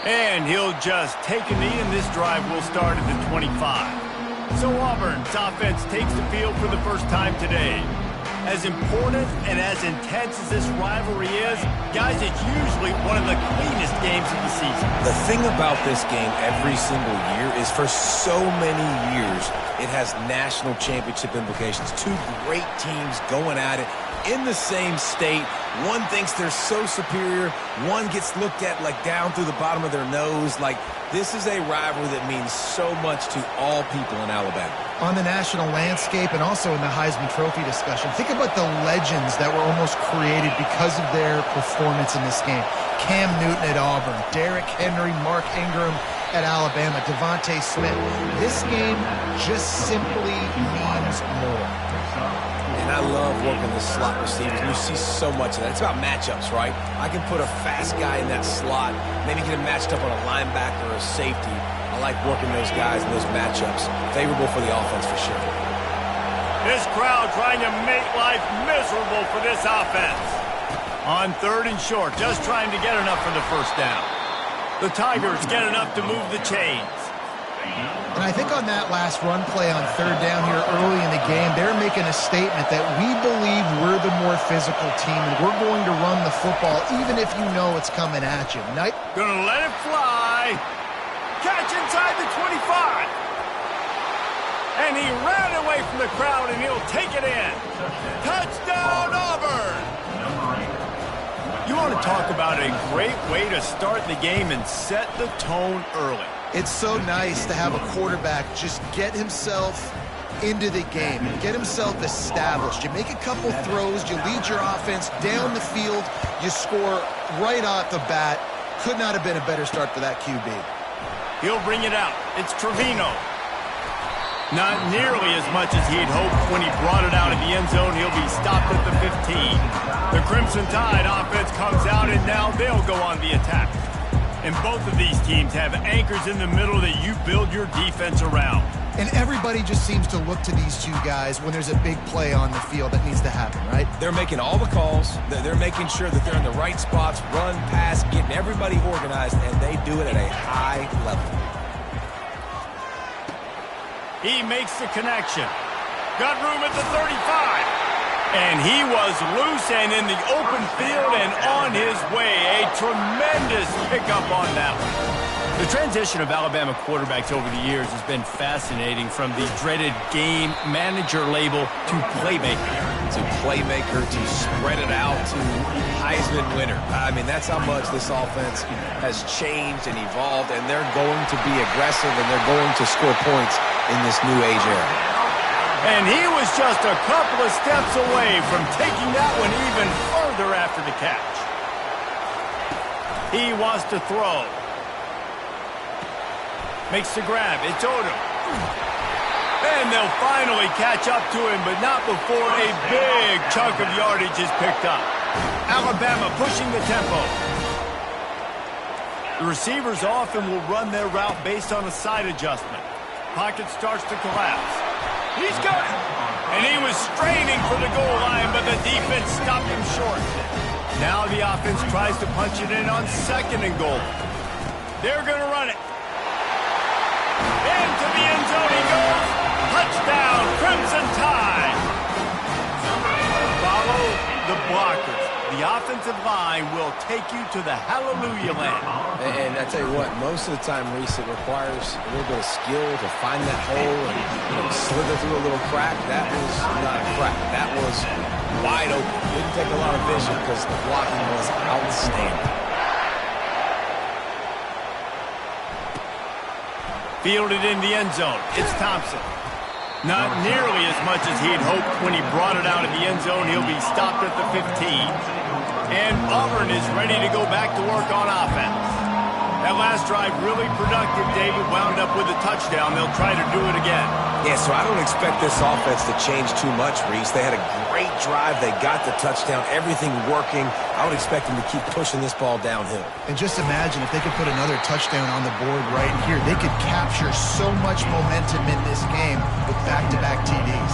And he'll just take a knee, and this drive will start at the 25. So Auburn's offense takes the field for the first time today. As important and as intense as this rivalry is, guys, it's usually one of the cleanest games of the season. The thing about this game every single year is for so many years, it has national championship implications. Two great teams going at it in the same state. One thinks they're so superior. One gets looked at like down through the bottom of their nose. Like, this is a rivalry that means so much to all people in Alabama. On the national landscape and also in the Heisman Trophy discussion, think about the legends that were almost created because of their performance in this game. Cam Newton at Auburn, Derrick Henry, Mark Ingram at Alabama, Devontae Smith. This game just simply means more. And I love working the slot receivers. You see so much of that. It's about matchups, right? I can put a fast guy in that slot, maybe get him matched up on a linebacker or a safety. I like working those guys in those matchups. Favorable for the offense for sure. This crowd trying to make life miserable for this offense. On 3rd and short, just trying to get enough for the first down. The Tigers get enough to move the chains. And I think on that last run play on 3rd down here early in the game, they're making a statement that we believe we're the more physical team and we're going to run the football even if you know it's coming at you. Gonna let it fly. Catch inside the 25. And he ran away from the crowd, and he'll take it in. Touchdown, Auburn! You want to talk about a great way to start the game and set the tone early. It's so nice to have a quarterback just get himself into the game and get himself established. You make a couple throws, you lead your offense down the field, you score right off the bat. Could not have been a better start for that QB. He'll bring it out. It's Trevino. Not nearly as much as he'd hoped when he brought it out of the end zone. He'll be stopped at the 15. The Crimson Tide offense comes out, and now they'll go on the attack. And both of these teams have anchors in the middle that you build your defense around. And everybody just seems to look to these two guys when there's a big play on the field that needs to happen, right? They're making all the calls. They're making sure that they're in the right spots, run, pass, getting everybody organized, and they do it at a high level. He makes the connection. Got room at the 35. And he was loose and in the open field and on his way. A tremendous pickup on that one. The transition of Alabama quarterbacks over the years has been fascinating, from the dreaded game manager label to playmaker. To playmaker, to spread it out, to Heisman winner. I mean, that's how much this offense has changed and evolved, and they're going to be aggressive, and they're going to score points in this new age era. And he was just a couple of steps away from taking that one even further after the catch. He wants to throw. Makes the grab. It's Odom. And they'll finally catch up to him, but not before a big chunk of yardage is picked up. Alabama pushing the tempo. The receivers often will run their route based on a side adjustment. Pocket starts to collapse. He's got it. And he was straining for the goal line, but the defense stopped him short. Now the offense tries to punch it in on 2nd and goal. They're going to run it. Into the end zone he goes. Touchdown, Crimson Tide. Follow the blockers. The offensive line will take you to the hallelujah land. And I tell you what, most of the time, Reese, it requires a little bit of skill to find that hole and slither through a little crack. That was not a crack. That was wide open. Didn't take a lot of vision because the blocking was outstanding. Fielded in the end zone. It's Thompson. Not nearly as much as he'd hoped when he brought it out of the end zone. He'll be stopped at the 15. And Auburn is ready to go back to work on offense. That last drive really productive. David wound up with a touchdown. They'll try to do it again. Yeah, so I don't expect this offense to change too much, Reese. They had a great drive. They got the touchdown. Everything working. I would expect them to keep pushing this ball downhill. And just imagine if they could put another touchdown on the board right here. They could capture so much momentum in this game with back-to-back TDs.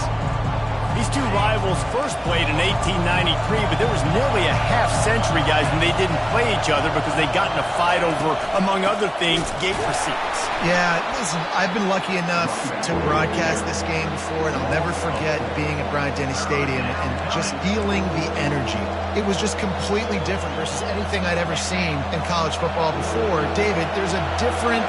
These two rivals first played in 1893, but there was nearly a half-century, guys, when they didn't play each other because they got in a fight over, among other things, gate receipts. Yeah, listen, I've been lucky enough to broadcast this game before, and I'll never forget being at Bryant-Denny Stadium and just feeling the energy. It was just completely different versus anything I'd ever seen in college football before. David, there's a different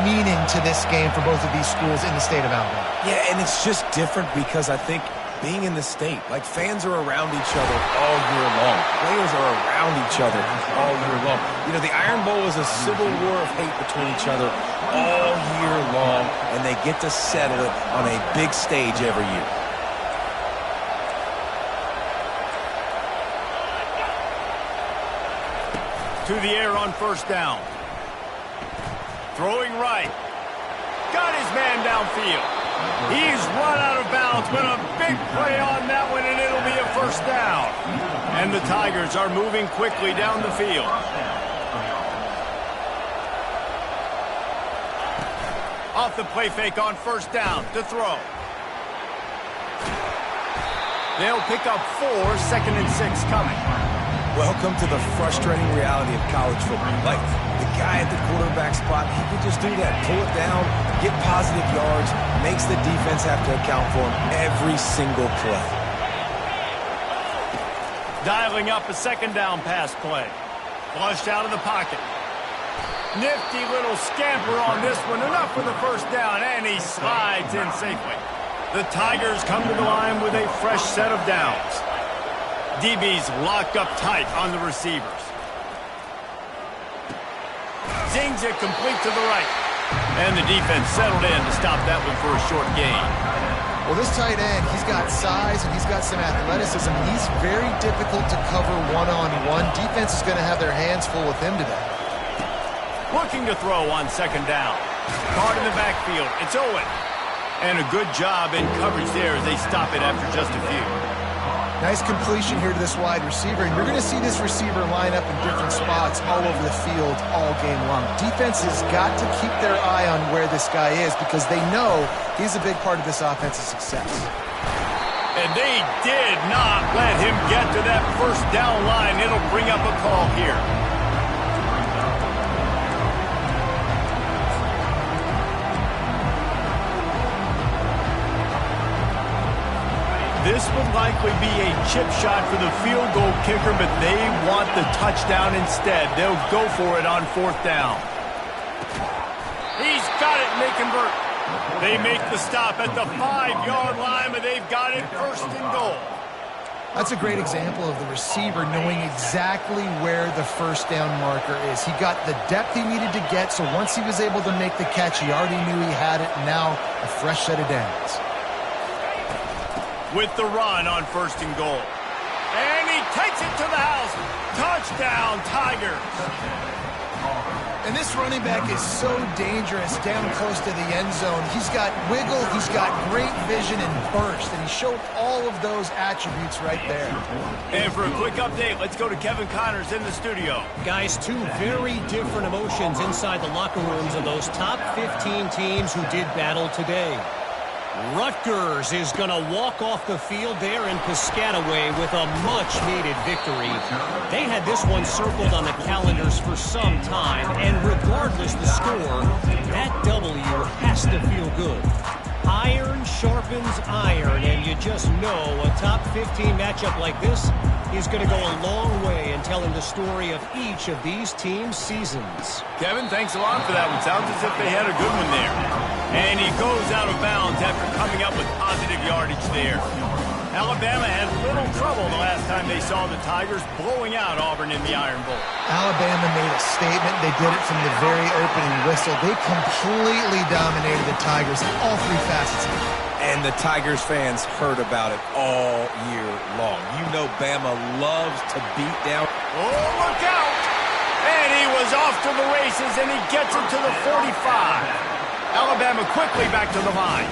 meaning to this game for both of these schools in the state of Alabama. Yeah, and it's just different because I think being in the state, like fans are around each other all year long. Players are around each other all year long. You know, the Iron Bowl is a civil war of hate between each other all year long, and they get to settle it on a big stage every year. To the air on first down. Throwing right. Got his man downfield. He's run out of bounds, but a big play on that one, and it'll be a first down. And the Tigers are moving quickly down the field. Off the play fake on first down to throw. They'll pick up 4, 2nd and 6 coming. Welcome to the frustrating reality of college football. Like, the guy at the quarterback spot, he can just do that. Pull it down, get positive yards, makes the defense have to account for him every single play. Dialing up a 2nd down pass play. Flushed out of the pocket. Nifty little scamper on this one. Enough for the first down, and he slides in safely. The Tigers come to the line with a fresh set of downs. DB's locked up tight on the receivers. Zings it complete to the right. And the defense settled in to stop that one for a short gain. Well, this tight end, he's got size and he's got some athleticism. He's very difficult to cover one-on-one. Defense is going to have their hands full with him today. Looking to throw on 2nd down. Card in the backfield. It's Owen. And a good job in coverage there as they stop it after just a few. Nice completion here to this wide receiver, and you're going to see this receiver line up in different spots all over the field all game long. Defense has got to keep their eye on where this guy is because they know he's a big part of this offense's success. And they did not let him get to that first down line. It'll bring up a call here. This would likely be a chip shot for the field goal kicker, but they want the touchdown instead. They'll go for it on 4th down. He's got it, and they convert. They make the stop at the 5-yard line, but they've got it 1st and goal. That's a great example of the receiver knowing exactly where the first down marker is. He got the depth he needed to get, so once he was able to make the catch, he already knew he had it, and now a fresh set of downs. With the run on 1st and goal. And he takes it to the house. Touchdown, Tigers. And this running back is so dangerous down close to the end zone. He's got wiggle, he's got great vision and burst, and he showed all of those attributes right there. And for a quick update, let's go to Kevin Connors in the studio. Guys, 2 very different emotions inside the locker rooms of those top 15 teams who did battle today. Rutgers is going to walk off the field there in Piscataway with a much-needed victory. They had this one circled on the calendars for some time, and regardless the score, that W has to feel good. Iron sharpens iron, and you just know a top 15 matchup like this is going to go a long way in telling the story of each of these teams' seasons. Kevin, thanks a lot for that one. Sounds as if they had a good one there. And he goes out of bounds after coming up with positive yardage there. Alabama had little trouble the last time they saw the Tigers blowing out Auburn in the Iron Bowl. Alabama made a statement. They did it from the very opening whistle. They completely dominated the Tigers in all 3 facets of it. And the Tigers fans heard about it all year long. You know Bama loves to beat down. Oh, look out! And he was off to the races, and he gets it to the 45. Alabama quickly back to the line.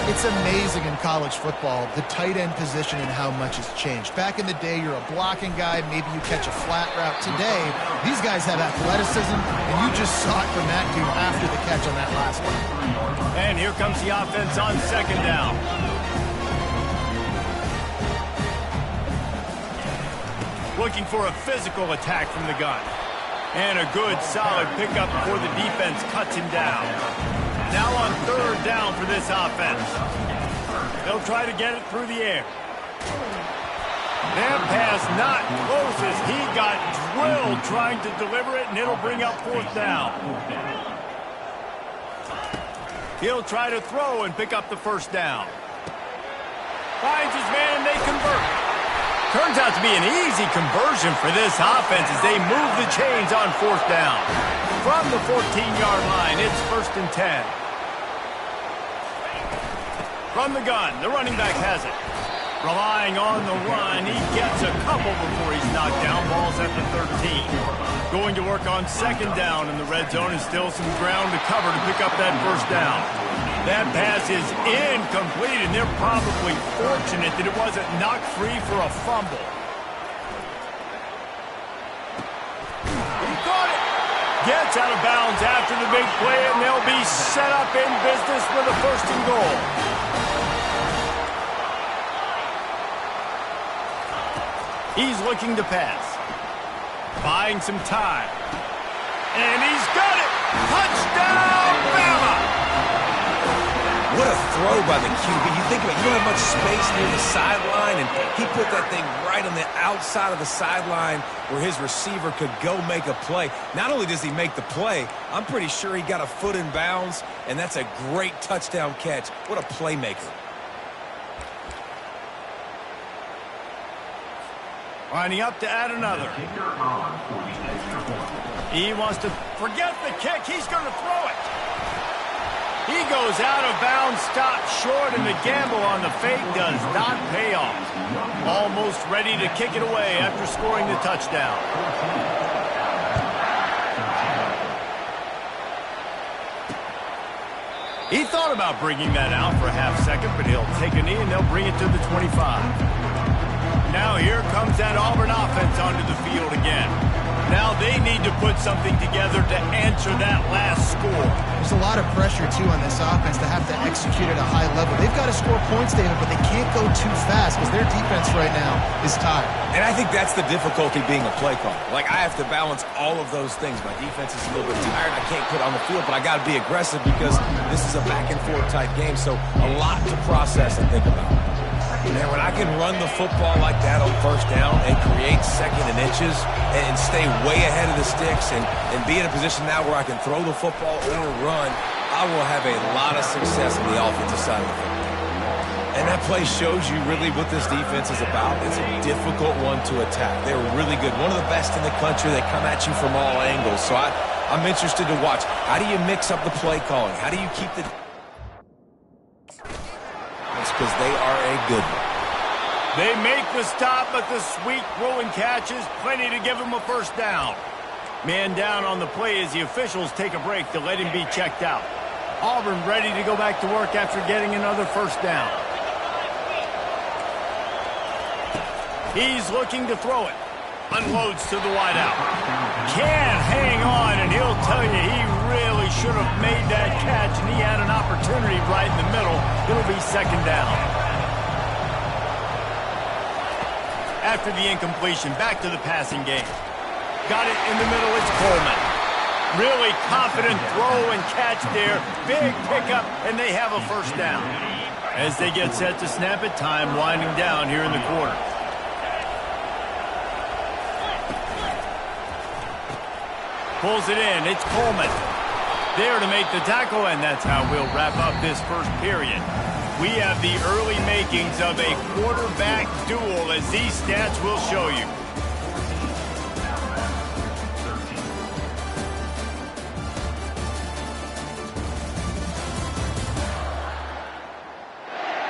It's amazing in college football, the tight end position and how much has changed. Back in the day, you're a blocking guy, maybe you catch a flat route. Today, these guys have athleticism, and you just saw it from that dude after the catch on that last one. And here comes the offense on 2nd down. Looking for a physical attack from the gun. And a good, solid pickup before the defense cuts him down. Now on third down for this offense. They'll try to get it through the air. That pass not close as he got drilled trying to deliver it, and it'll bring up fourth down. He'll try to throw and pick up the first down. Finds his man, and they convert. Turns out to be an easy conversion for this offense as they move the chains on fourth down. From the 14-yard line, it's 1st and 10. From the gun, the running back has it. Relying on the run, he gets a couple before he's knocked down. Ball's at the 13. Going to work on second down in the red zone and still some ground to cover to pick up that first down. That pass is incomplete, and they're probably fortunate that it wasn't knocked free for a fumble. He caught it. Gets out of bounds after the big play, and they'll be set up in business with a 1st and goal. He's looking to pass. Buying some time. And he's got it! Touchdown, Bama! What a throw by the QB. You think about it, you don't have much space near the sideline, and he put that thing right on the outside of the sideline where his receiver could go make a play. Not only does he make the play, I'm pretty sure he got a foot in bounds, and that's a great touchdown catch. What a playmaker. Lining up to add another. He wants to forget the kick. He's going to throw it. He goes out of bounds, stopped short, and the gamble on the fake does not pay off. Almost ready to kick it away after scoring the touchdown. He thought about bringing that out for a half second, but he'll take a knee and they'll bring it to the 25. Now here comes that Auburn offense onto the field again. Now they need to put something together to answer that last score. There's a lot of pressure, too, on this offense to have to execute at a high level. They've got to score points, David, but they can't go too fast because their defense right now is tired. And I think that's the difficulty being a play caller. Like, I have to balance all of those things. My defense is a little bit tired. I can't put it on the field, but I got to be aggressive because this is a back-and-forth type game, so a lot to process and think about. Man, when I can run the football like that on first down and create second and inches and stay way ahead of the sticks and be in a position now where I can throw the football or run, I will have a lot of success on the offensive side of the football. And that play shows you really what this defense is about. It's a difficult one to attack. They're really good. One of the best in the country. They come at you from all angles. So I'm interested to watch. How do you mix up the play calling? How do you keep the... Because they are a good one. They make the stop, but the sweet throw and catch is plenty to give him a first down. Man down on the play as the officials take a break to let him be checked out. Auburn ready to go back to work after getting another first down. He's looking to throw it. Unloads to the wideout. Can't hang on, and he'll tell you he really should have made that catch, and he had an opportunity right in the middle. It'll be second down. After the incompletion, back to the passing game. Got it in the middle, it's Coleman. Really confident throw and catch there. Big pickup, and they have a first down. As they get set to snap it, time winding down here in the quarter. Pulls it in. It's Coleman. There to make the tackle, and that's how we'll wrap up this first period. We have the early makings of a quarterback duel, as these stats will show you.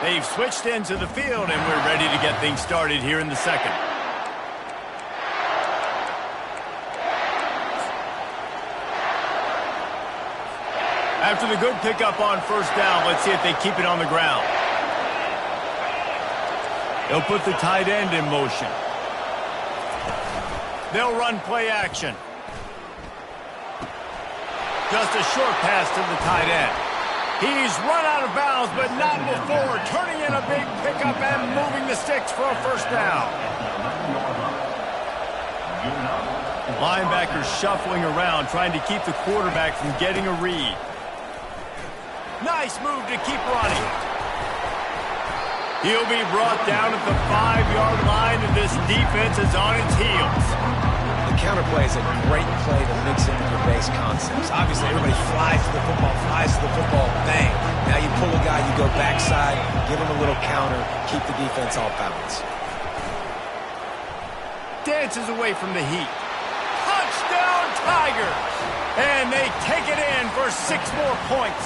They've switched into the field, and we're ready to get things started here in the second. After the good pickup on first down, let's see if they keep it on the ground. They'll put the tight end in motion. They'll run play action. Just a short pass to the tight end. He's run out of bounds, but not before. Turning in a big pickup and moving the sticks for a first down. Linebackers shuffling around, trying to keep the quarterback from getting a read. Nice move to keep running. He'll be brought down at the 5-yard line, and this defense is on its heels. The counterplay is a great play to mix in with your base concepts. Obviously, everybody flies to the football, bang. Now you pull a guy, you go backside, give him a little counter, keep the defense off balance. Dances away from the heat. Touchdown, Tigers! And they take it in for 6 more points.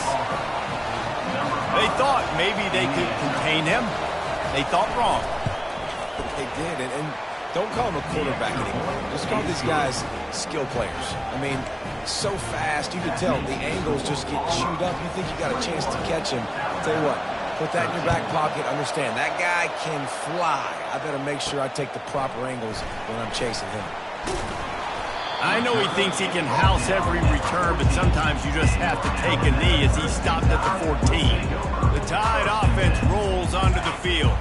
They thought maybe they could contain him. They thought wrong. They did, and don't call him a quarterback anymore. Just call these guys skill players. I mean, so fast, you can tell the angles just get chewed up. You think you got a chance to catch him. I'll tell you what, put that in your back pocket. Understand, that guy can fly. I better make sure I take the proper angles when I'm chasing him. I know he thinks he can house every return, but sometimes you just have to take a knee as he stopped at the 14. The Tide offense rolls onto the field.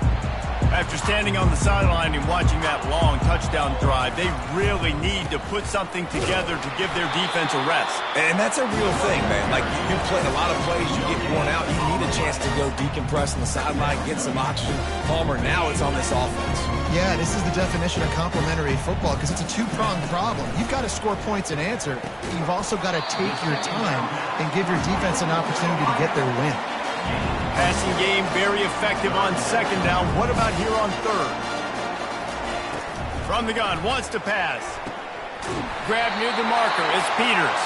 After standing on the sideline and watching that long touchdown drive, they really need to put something together to give their defense a rest. And that's a real thing, man. Like, you play a lot of plays, you get worn out, you need a chance to go decompress on the sideline, get some oxygen. Palmer, now it's on this offense. Yeah, this is the definition of complementary football because it's a two-pronged problem. You've got to score points and answer, but you've also got to take your time and give your defense an opportunity to get their win. Passing game very effective on 2nd down. What about here on 3rd? From the gun, wants to pass. Grab near the marker is Peters.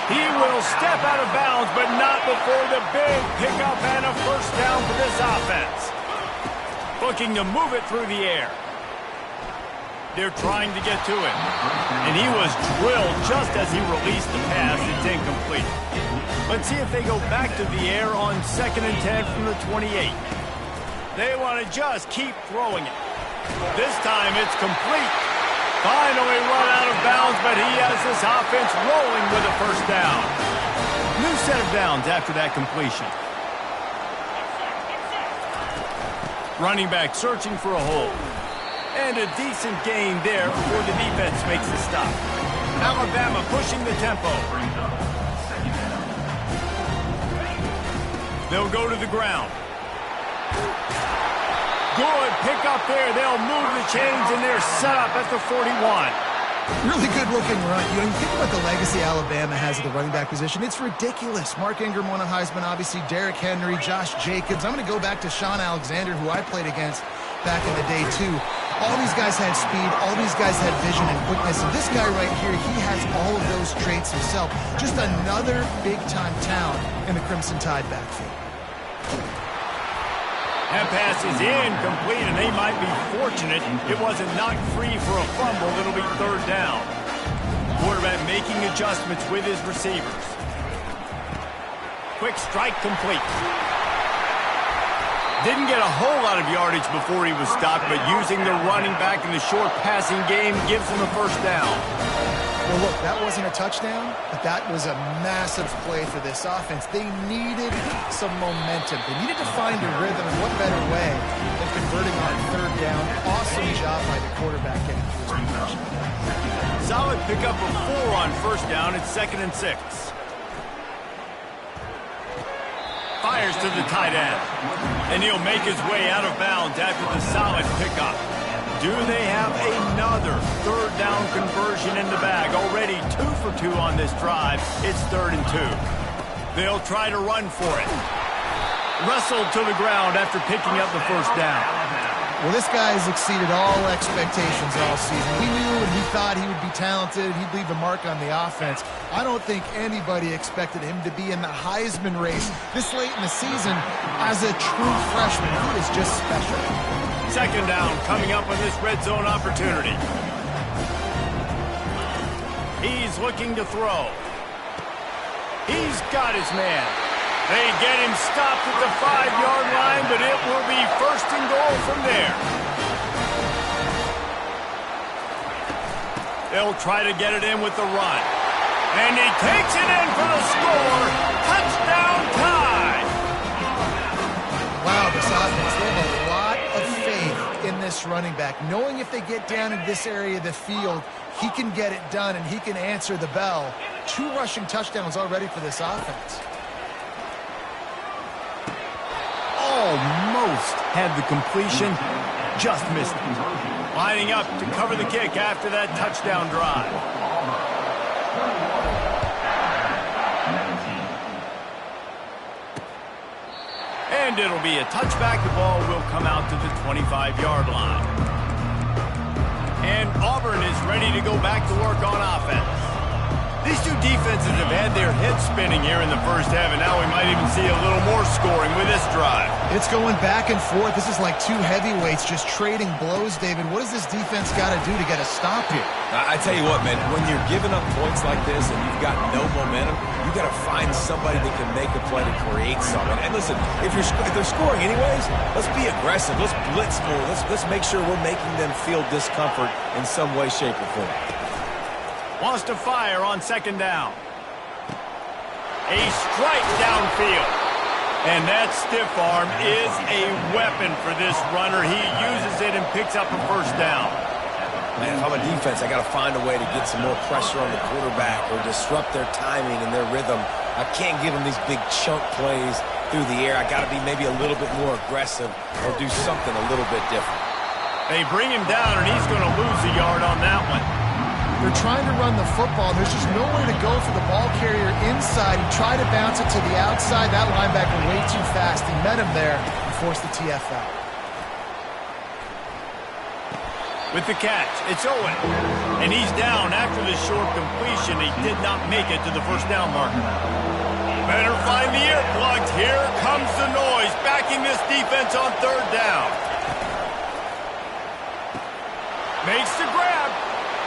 He will step out of bounds, but not before the big pickup and a 1st down for this offense. Looking to move it through the air. They're trying to get to him. And he was drilled just as he released the pass. It's incomplete. Let's see if they go back to the air on 2nd and 10 from the 28. They want to just keep throwing it. This time it's complete. Finally run out of bounds, but he has this offense rolling with a 1st down. New set of downs after that completion. Running back searching for a hole. And a decent gain there before the defense makes the stop. Alabama pushing the tempo. They'll go to the ground. Good pick up there. They'll move the chains, and they're set up at the 41. Really good-looking run. You think about the legacy Alabama has at the running back position. It's ridiculous. Mark Ingram won a Heisman, obviously. Derrick Henry, Josh Jacobs. I'm going to go back to Sean Alexander, who I played against back in the day, too. All these guys had speed. All these guys had vision and quickness. And this guy right here, he has all of those traits himself. Just another big-time talent in the Crimson Tide backfield. That pass is incomplete, and they might be fortunate it wasn't knocked free for a fumble. It'll be 3rd down. Quarterback making adjustments with his receivers. Quick strike complete. Didn't get a whole lot of yardage before he was stopped, but using the running back in the short passing game gives him a 1st down. Well, look, that wasn't a touchdown, but that was a massive play for this offense. They needed some momentum. They needed to find a rhythm, and what better way than converting on 3rd down. Awesome job by the quarterback getting through his progression. Solid pickup of 4 on 1st down. It's 2nd and 6. Fires to the tight end. And he'll make his way out of bounds after the solid pickup. Do they have another 3rd down conversion in the bag? Already 2 for 2 on this drive. It's 3rd and 2. They'll try to run for it. Wrestled to the ground after picking up the 1st down. Well, this guy has exceeded all expectations all season. We knew and we thought he would be talented. He'd leave a mark on the offense. I don't think anybody expected him to be in the Heisman race this late in the season as a true freshman. He is just special. 2nd down coming up on this red zone opportunity. He's looking to throw. He's got his man. They get him stopped at the 5-yard line, but it will be 1st and goal from there. They'll try to get it in with the run. And he takes it in for the score. Touchdown Tide! Wow, this offense, they have a lot of faith in this running back, knowing if they get down in this area of the field, he can get it done and he can answer the bell. 2 rushing touchdowns already for this offense. Almost had the completion, just missed it. Lining up to cover the kick after that touchdown drive. And it'll be a touchback. The ball will come out to the 25-yard line. And Auburn is ready to go back to work on offense. These two defenses have had their heads spinning here in the first half, and now we might even see a little more scoring with this drive. It's going back and forth. This is like 2 heavyweights just trading blows, David. What does this defense got to do to get a stop here? I tell you what, man, when you're giving up points like this and you've got no momentum, you got to find somebody that can make a play to create something. And listen, if they're scoring anyways, let's be aggressive. Let's blitz more. Let's make sure we're making them feel discomfort in some way, shape, or form. Wants to fire on second down. A strike downfield. And that stiff arm is a weapon for this runner. He uses it and picks up a first down. Man, if I'm a defense, I got to find a way to get some more pressure on the quarterback or disrupt their timing and their rhythm. I can't give them these big chunk plays through the air. I got to be maybe a little bit more aggressive or do something a little bit different. They bring him down, and he's going to lose a yard on that one. They're trying to run the football. There's just nowhere to go for the ball carrier inside. He tried to bounce it to the outside. That linebacker way too fast. He met him there and forced the TFL. With the catch, it's Owen. And he's down after the short completion. He did not make it to the first down marker. Better find the earplugs. Here comes the noise, backing this defense on third down. Makes the grab.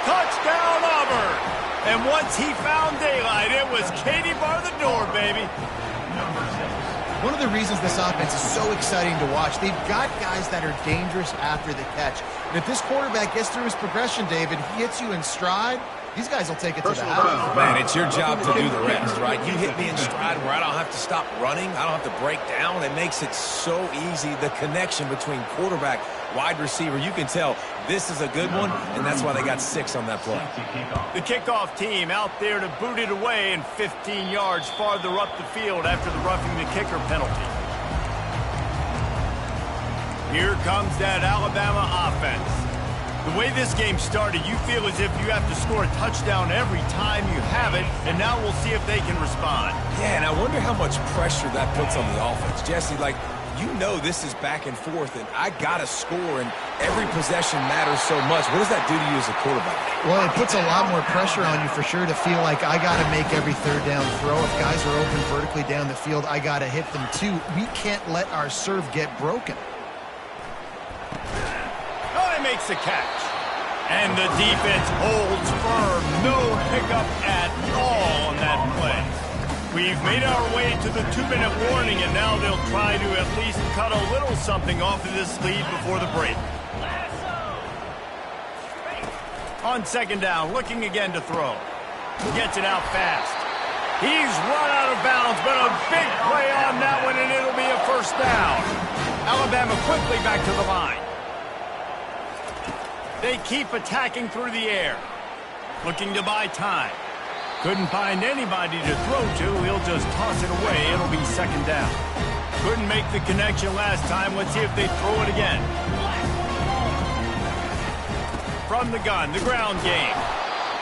Touchdown, Auburn. And once he found daylight, it was Katie bar the door, baby. One of the reasons this offense is so exciting to watch, they've got guys that are dangerous after the catch. And if this quarterback gets through his progression, David, he hits you in stride, these guys will take it to the house. Man, it's your job to do the rest, right? You hit me in stride where I don't have to stop running. I don't have to break down. It makes it so easy. The connection between quarterback, wide receiver, you can tell this is a good one, and that's why they got 6 on that play. The kickoff team out there to boot it away and 15 yards farther up the field after the roughing the kicker penalty. Here comes that Alabama offense. The way this game started, you feel as if you have to score a touchdown every time you have it, and now we'll see if they can respond. Yeah, and I wonder how much pressure that puts on the offense. Jesse, like, you know this is back and forth, and I got to score, and every possession matters so much. What does that do to you as a quarterback? Well, it puts a lot more pressure on you for sure to feel like I got to make every third down throw. If guys are open vertically down the field, I got to hit them too. We can't let our serve get broken. Oh, he makes the catch. And the defense holds firm. No pickup at all on that play. We've made our way to the 2-minute warning, and now they'll try to at least cut a little something off of this lead before the break. On second down, looking again to throw. Gets it out fast. He's run out of bounds, but a big play on that one, and it'll be a first down. Alabama quickly back to the line. They keep attacking through the air. Looking to buy time. Couldn't find anybody to throw to. He'll just toss it away. It'll be second down. Couldn't make the connection last time. Let's see if they throw it again. From the gun, the ground game.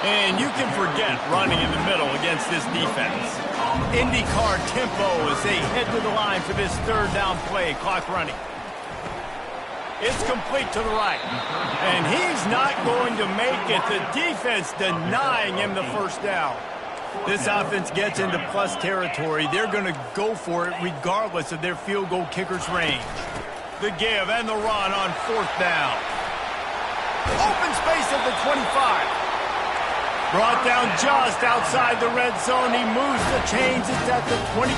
And you can forget running in the middle against this defense. IndyCar tempo as they head to the line for this third down play. Clock running. It's complete to the right. And he's not going to make it. The defense denying him the first down. This offense gets into plus territory. They're going to go for it regardless of their field goal kicker's range. The give and the run on fourth down. Open space at the 25. Brought down just outside the red zone. He moves the chains. It's at the 22.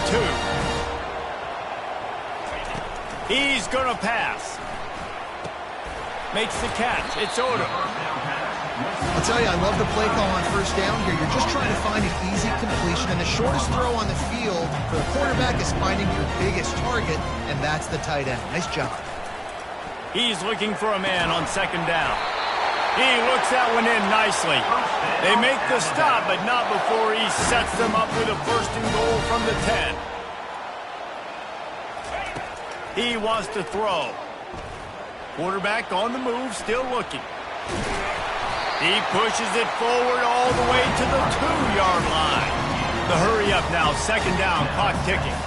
He's going to pass. Makes the catch. It's Odom. I'll tell you, I love the play call on first down here. You're just trying to find an easy completion, and the shortest throw on the field for the quarterback is finding your biggest target, and that's the tight end. Nice job. He's looking for a man on second down. He looks that one in nicely. They make the stop, but not before he sets them up with a first and goal from the 10. He wants to throw. Quarterback on the move, still looking. He pushes it forward all the way to the 2-yard line. The hurry up now, second down, clock ticking.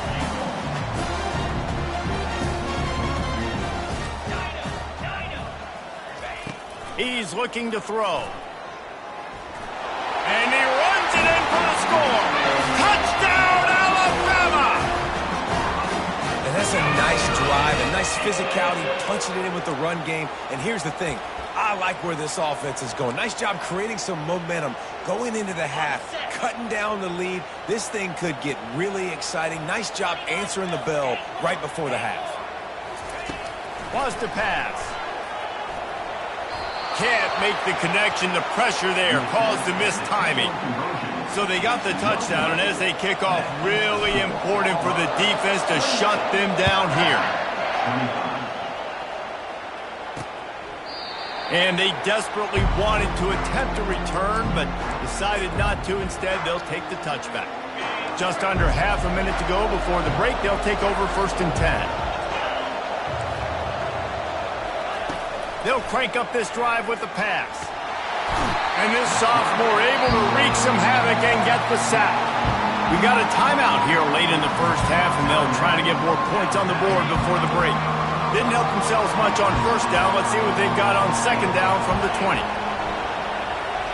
He's looking to throw. And he runs it in for the score. Touchdown, Alabama! And that's a nice drive, a nice physicality, punching it in with the run game. And here's the thing. I like where this offense is going. Nice job creating some momentum, going into the half, cutting down the lead. This thing could get really exciting. Nice job answering the bell right before the half. Wants to pass. Can't make the connection. The pressure there caused the missed timing. So they got the touchdown, and as they kick off, really important for the defense to shut them down here. And they desperately wanted to attempt a return, but decided not to. Instead, they'll take the touchback. Just under half a minute to go before the break. They'll take over first and 10. They'll crank up this drive with the pass. And this sophomore able to wreak some havoc and get the sack. We got a timeout here late in the first half, and they'll try to get more points on the board before the break. Didn't help themselves much on first down. Let's see what they've got on second down from the 20.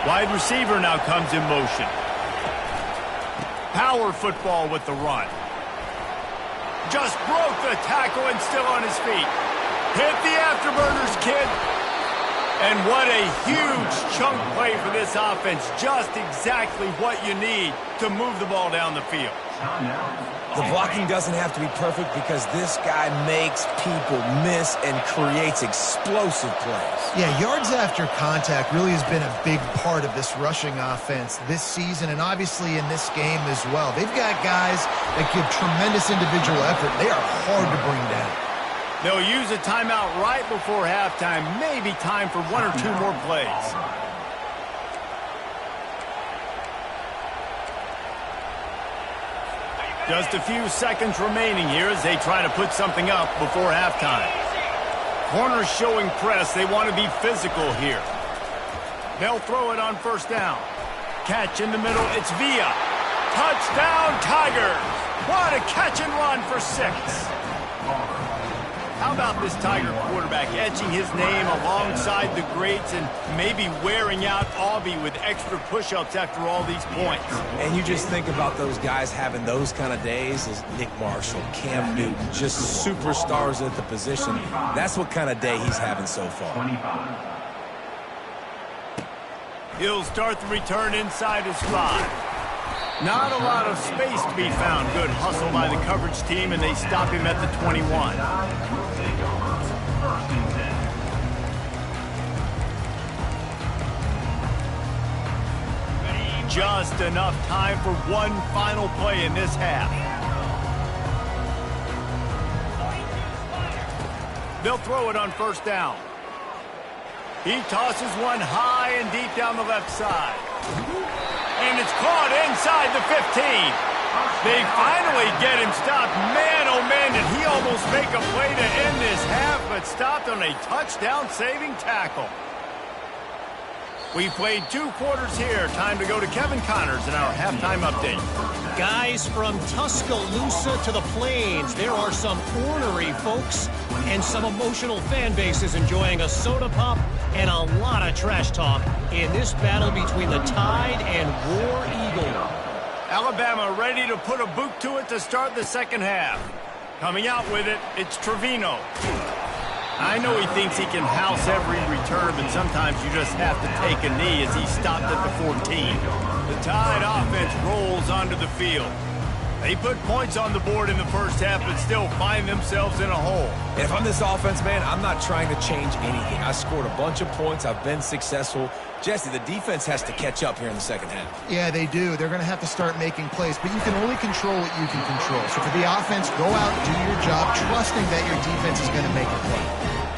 Wide receiver now comes in motion. Power football with the run. Just broke the tackle and still on his feet. Hit the afterburners, kid. And what a huge chunk play for this offense. Just exactly what you need to move the ball down the field. The blocking doesn't have to be perfect because this guy makes people miss and creates explosive plays. Yeah, yards after contact really has been a big part of this rushing offense this season and obviously in this game as well. They've got guys that give tremendous individual effort. They are hard to bring down. They'll use a timeout right before halftime. Maybe time for one or two more plays. Just a few seconds remaining here as they try to put something up before halftime. Corners showing press. They want to be physical here. They'll throw it on first down. Catch in the middle. It's Villa. Touchdown, Tigers. What a catch and run for 6. How about this Tiger quarterback etching his name alongside the greats and maybe wearing out Aubie with extra push-ups after all these points? And you just think about those guys having those kind of days as Nick Marshall, Cam Newton, just superstars at the position. That's what kind of day he's having so far. He'll start the return inside his 5. Not a lot of space to be found. Good hustle by the coverage team, and they stop him at the 21. Just enough time for one final play in this half. They'll throw it on first down. He tosses one high and deep down the left side. And it's caught inside the 15. They finally get him stopped. Man, oh man, did he almost make a play to end this half, but stopped on a touchdown-saving tackle. We played 2 quarters here. Time to go to Kevin Connors in our halftime update. Guys, from Tuscaloosa to the Plains, there are some ornery folks and some emotional fan bases enjoying a soda pop and a lot of trash talk in this battle between the Tide and War Eagle. Alabama ready to put a boot to it to start the second half. Coming out with it, it's Trevino. I know he thinks he can house every return, but sometimes you just have to take a knee as he stopped at the 14. The Tide offense rolls onto the field. They put points on the board in the first half, but still find themselves in a hole. And if I'm this offense, man, I'm not trying to change anything. I scored a bunch of points. I've been successful. Jesse, the defense has to catch up here in the second half. Yeah, they do. They're going to have to start making plays, but you can only control what you can control. So for the offense, go out, do your job, trusting that your defense is going to make a play.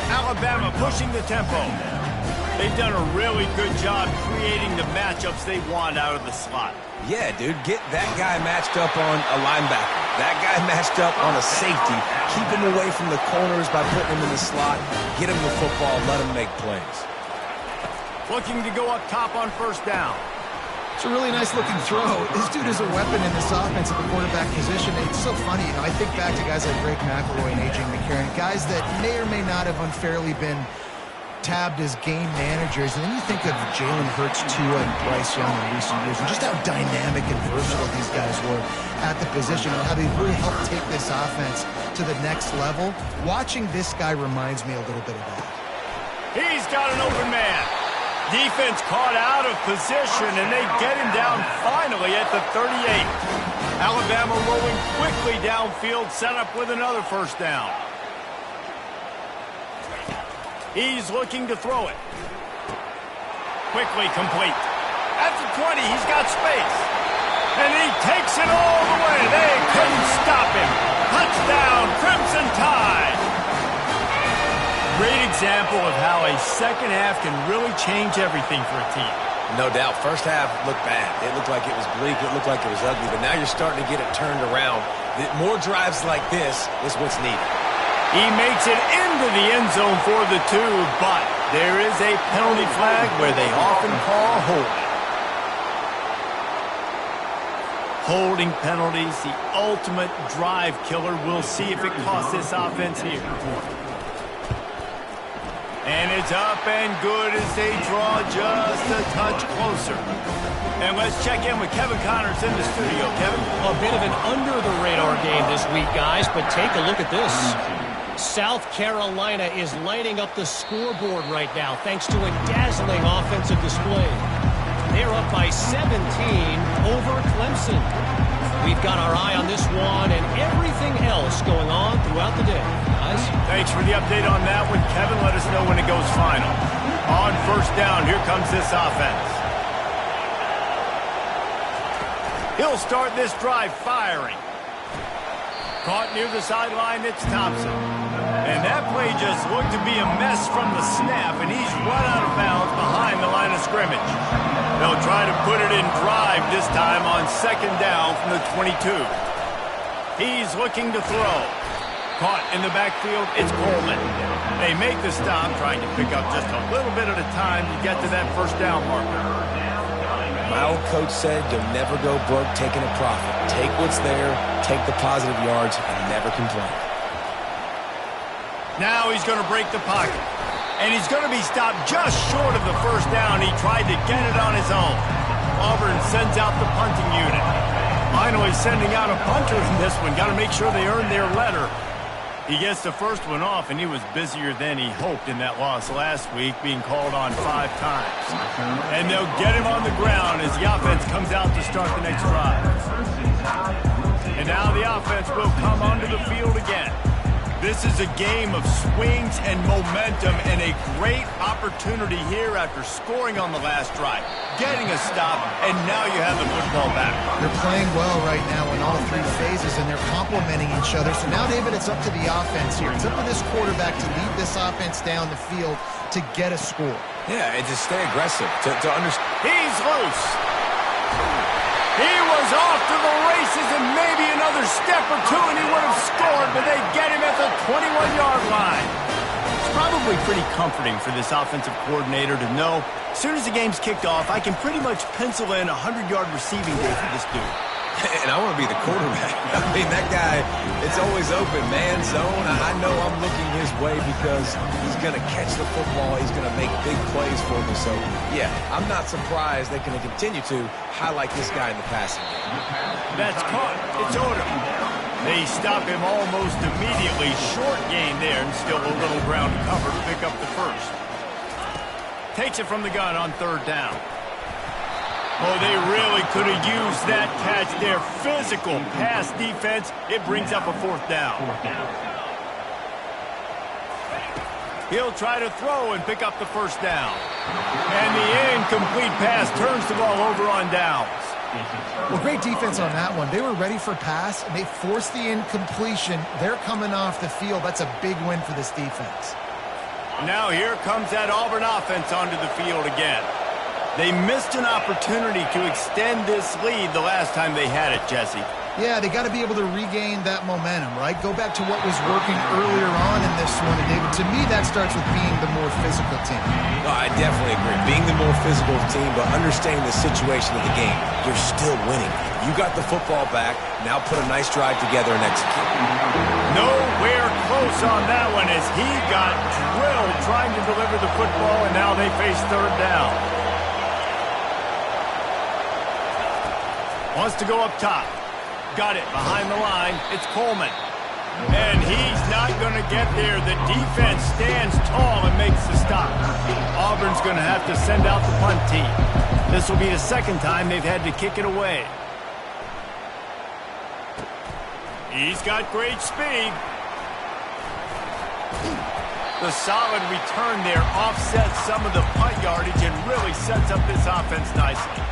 Alabama pushing the tempo. They've done a really good job creating the matchups they want out of the slot. Yeah, dude, get that guy matched up on a linebacker. That guy matched up on a safety. Keep him away from the corners by putting him in the slot. Get him the football, let him make plays. Looking to go up top on first down. It's a really nice-looking throw. This dude is a weapon in this offense at the quarterback position. It's so funny, you know, I think back to guys like Greg McElroy and A.J. McCarron, guys that may or may not have unfairly been tabbed as game managers, and then you think of Jalen Hurts, Tua, and Bryce Young in recent years, and just how dynamic and versatile these guys were at the position and how they really helped take this offense to the next level. Watching this guy reminds me a little bit of that. He's got an open man. Defense caught out of position, and they get him down finally at the 38. Alabama rolling quickly downfield, set up with another first down. He's looking to throw it. Quickly complete. At the 20, he's got space. And he takes it all the way. They couldn't stop him. Touchdown, Crimson Tide. Great example of how a second half can really change everything for a team. No doubt. First half looked bad. It looked like it was bleak. It looked like it was ugly. But now you're starting to get it turned around. More drives like this is what's needed. He makes it into the end zone for the 2, but there is a penalty flag where they often call holding. Holding penalties, the ultimate drive killer. We'll see if it costs this offense here. And it's up and good as they draw just a touch closer. And let's check in with Kevin Connors in the studio. Kevin? A bit of an under-the-radar game this week, guys, but take a look at this. South Carolina is lighting up the scoreboard right now thanks to a dazzling offensive display. They're up by 17 over Clemson. We've got our eye on this one and everything else going on throughout the day. Guys? Thanks for the update on that one, Kevin. Let us know when it goes final. On first down, here comes this offense. He'll start this drive firing. Caught near the sideline, it's Thompson. And that play just looked to be a mess from the snap, and he's run out of bounds behind the line of scrimmage. They'll try to put it in drive this time on second down from the 22. He's looking to throw. Caught in the backfield, it's Coleman. They make the stop, trying to pick up just a little bit at a time to get to that first down marker. My old coach said you'll never go broke taking a profit. Take what's there, take the positive yards, and never complain. Now he's going to break the pocket. And he's going to be stopped just short of the first down. He tried to get it on his own. Auburn sends out the punting unit. Finally sending out a punter in this one. Got to make sure they earn their letter. He gets the first one off, and he was busier than he hoped in that loss last week, being called on 5 times. And they'll get him on the ground as the offense comes out to start the next drive. And now the offense will come onto the field again. This is a game of swings and momentum and a great opportunity here after scoring on the last drive, getting a stop, and now you have the football back. They're playing well right now in all 3 phases, and they're complementing each other. So now, David, it's up to the offense here. It's up to this quarterback to lead this offense down the field to get a score. Yeah, and to stay aggressive, to understand. He's loose. He was off to the races and maybe another step or 2 and he would have scored, but they get him at the 21-yard line. It's probably pretty comforting for this offensive coordinator to know as soon as the game's kicked off, I can pretty much pencil in a 100-yard receiving day for this dude. And I want to be the quarterback. I mean, that guy, it's always open, man, zone. I know I'm looking his way because he's going to catch the football. He's going to make big plays for me. So, yeah, I'm not surprised they're going to continue to highlight this guy in the passing game. That's caught. It's Odom. They stop him almost immediately. Short gain there and still a little ground to cover to pick up the first. Takes it from the gun on third down. Oh, they really could have used that catch there. Physical pass defense. It brings up a fourth down. He'll try to throw and pick up the first down. And the incomplete pass turns the ball over on downs. Well, great defense on that one. They were ready for pass, and they forced the incompletion. They're coming off the field. That's a big win for this defense. Now here comes that Auburn offense onto the field again. They missed an opportunity to extend this lead the last time they had it, Jesse. Yeah, they got to be able to regain that momentum, right? Go back to what was working earlier on in this one. And David, to me, that starts with being the more physical team. No, I definitely agree. Being the more physical team, but understanding the situation of the game. You're still winning. You got the football back. Now put a nice drive together and execute. Nowhere close on that one as he got drilled trying to deliver the football, and now they face third down. Wants to go up top. Got it behind the line. It's Coleman. And he's not going to get there. The defense stands tall and makes the stop. Auburn's going to have to send out the punt team. This will be the second time they've had to kick it away. He's got great speed. The solid return there offsets some of the punt yardage and really sets up this offense nicely.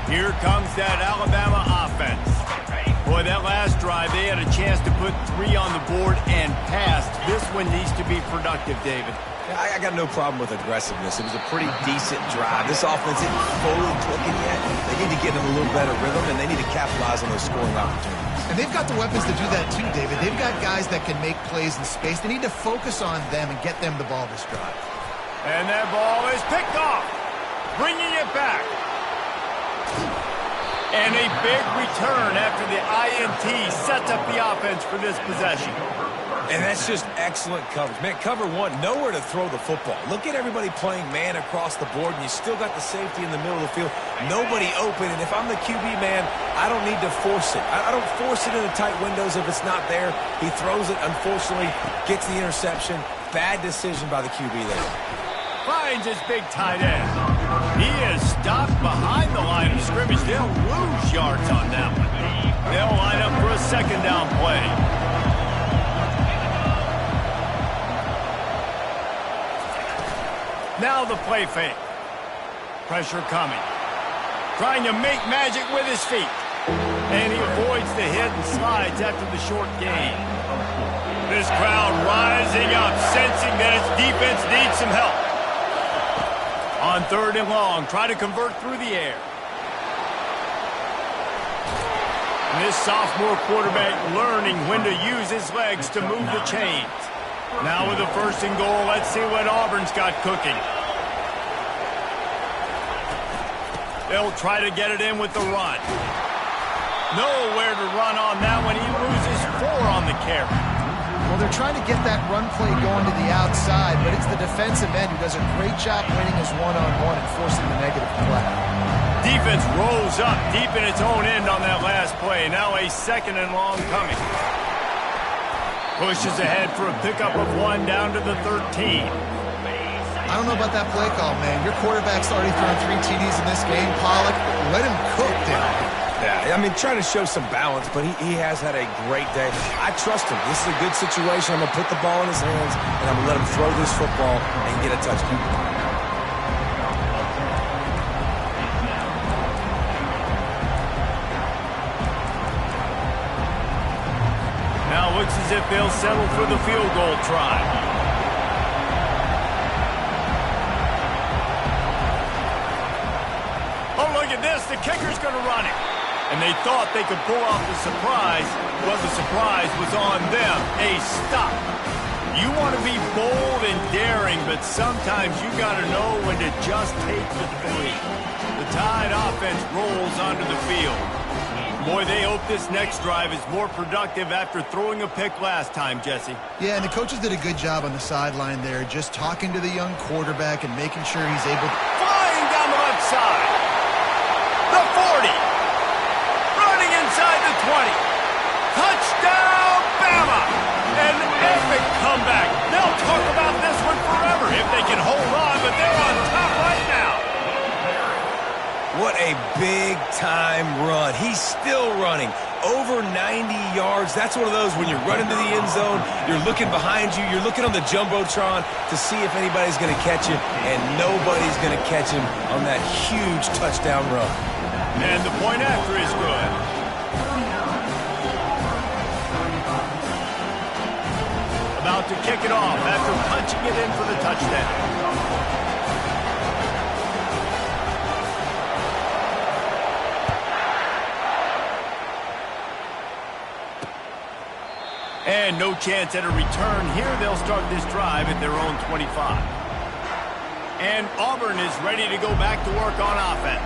Here comes that Alabama offense. Boy, that last drive, they had a chance to put 3 on the board and passed. This one needs to be productive, David. I got no problem with aggressiveness. It was a pretty decent drive. This offense isn't fully clicking yet. They need to get in a little better rhythm, and they need to capitalize on those scoring opportunities. And they've got the weapons to do that too, David. They've got guys that can make plays in space. They need to focus on them and get them the ball this drive. And that ball is picked off, bringing it back. And a big return after the INT sets up the offense for this possession. And that's just excellent coverage. Man, cover one, nowhere to throw the football. Look at everybody playing man across the board, and you still got the safety in the middle of the field. Nobody open, and if I'm the QB man, I don't need to force it. I don't force it in the tight windows if it's not there. He throws it, unfortunately, gets the interception. Bad decision by the QB there. Finds his big tight end. He is stopped behind the line of scrimmage. They'll lose yards on that one. They'll line up for a second down play. Now the play fake. Pressure coming. Trying to make magic with his feet. And he avoids the hit and slides after the short gain. This crowd rising up, sensing that its defense needs some help. On 3rd and long, try to convert through the air. And this sophomore quarterback learning when to use his legs to move the chains. Now with a 1st and goal, let's see what Auburn's got cooking. They'll try to get it in with the run. Nowhere to run on that one. He loses 4 on the carry. Well, they're trying to get that run play going to the outside, but it's the defensive end who does a great job winning his one-on-one and forcing the negative play. Defense rolls up deep in its own end on that last play. Now a 2nd and long coming. Pushes ahead for a pickup of 1 down to the 13. I don't know about that play call, man. Your quarterback's already thrown 3 TDs in this game. Pollock, let him cook down. Yeah, I mean, trying to show some balance, but he has had a great day. I trust him. This is a good situation. I'm going to put the ball in his hands, and I'm going to let him throw this football and get a touchdown. Now looks as if they'll settle for the field goal try. Oh, look at this. The kicker's going to run it. And they thought they could pull off the surprise. Well, the surprise was on them. A stop. You want to be bold and daring, but sometimes you got to know when to just take the 3. The Tide offense rolls onto the field. Boy, they hope this next drive is more productive after throwing a pick last time, Jesse. Yeah, and the coaches did a good job on the sideline there, just talking to the young quarterback and making sure he's able to... Flying down the left side. The 40. Running inside the 20. Touchdown, Bama! An epic comeback. They'll talk about this one forever if they can hold on, but they're on top right now. What a big-time run. He's still running. Over 90 yards. That's one of those when you're running to the end zone, you're looking behind you, you're looking on the Jumbotron to see if anybody's going to catch him, and nobody's going to catch him on that huge touchdown run. And the point after is good. About to kick it off after punching taking it in for the touchdown. And no chance at a return here. They'll start this drive at their own 25. And Auburn is ready to go back to work on offense.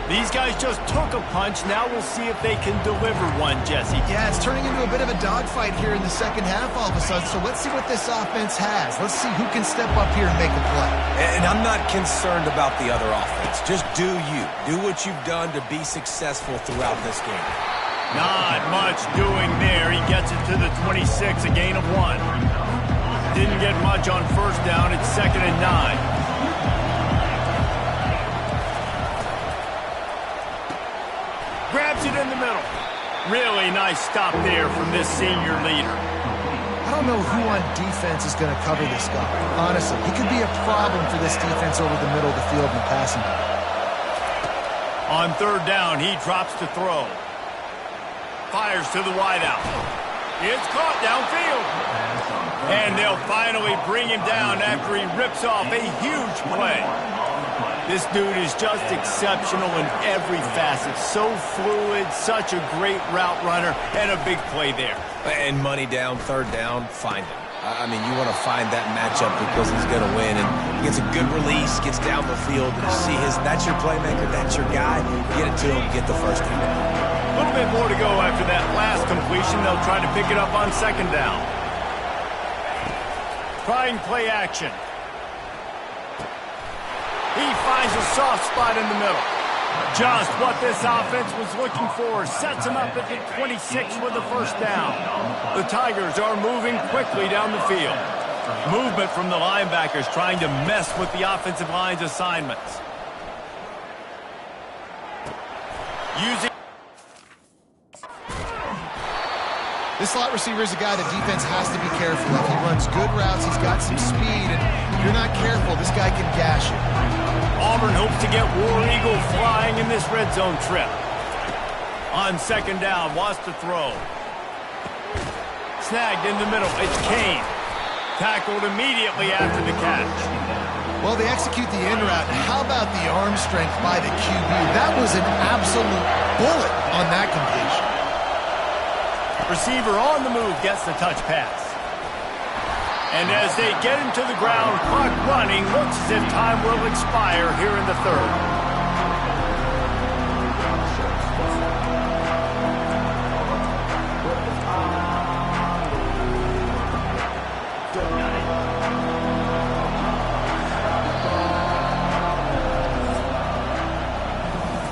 These guys just took a punch. Now we'll see if they can deliver one, Jesse. Yeah, it's turning into a bit of a dogfight here in the second half all of a sudden. So let's see what this offense has. Let's see who can step up here and make a play. And I'm not concerned about the other offense. Just do you. Do what you've done to be successful throughout this game. Not much doing there. He gets it to the 26, a gain of 1. Didn't get much on first down. It's 2nd and 9. Grabs it in the middle. Really nice stop there from this senior leader. I don't know who on defense is going to cover this guy. Honestly, he could be a problem for this defense over the middle of the field in the passing game. On 3rd down, he drops to throw. Fires to the wideout. It's caught downfield. And they'll finally bring him down after he rips off a huge play. This dude is just exceptional in every facet. So fluid, such a great route runner, and a big play there. And money down, 3rd down, find him. I mean, you want to find that matchup because he's going to win. And he gets a good release, gets down the field. And you see that's your playmaker, that's your guy. Get it to him, get the first down. A little bit more to go after that last completion. They'll try to pick it up on 2nd down. Trying play action. He finds a soft spot in the middle. Just what this offense was looking for. Sets him up at the 26 with the first down. The Tigers are moving quickly down the field. Movement from the linebackers trying to mess with the offensive line's assignments. Using This slot receiver is a guy the defense has to be careful of. He runs good routes, he's got some speed, and if you're not careful, this guy can gash you. Auburn hopes to get War Eagle flying in this red zone trip. On 2nd down, wants to throw. Snagged in the middle, it's Kane. Tackled immediately after the catch. Well, they execute the in route. How about the arm strength by the QB? That was an absolute bullet on that completion. Receiver on the move gets the touch pass. And as they get him to the ground, clock running, looks as if time will expire here in the 3rd.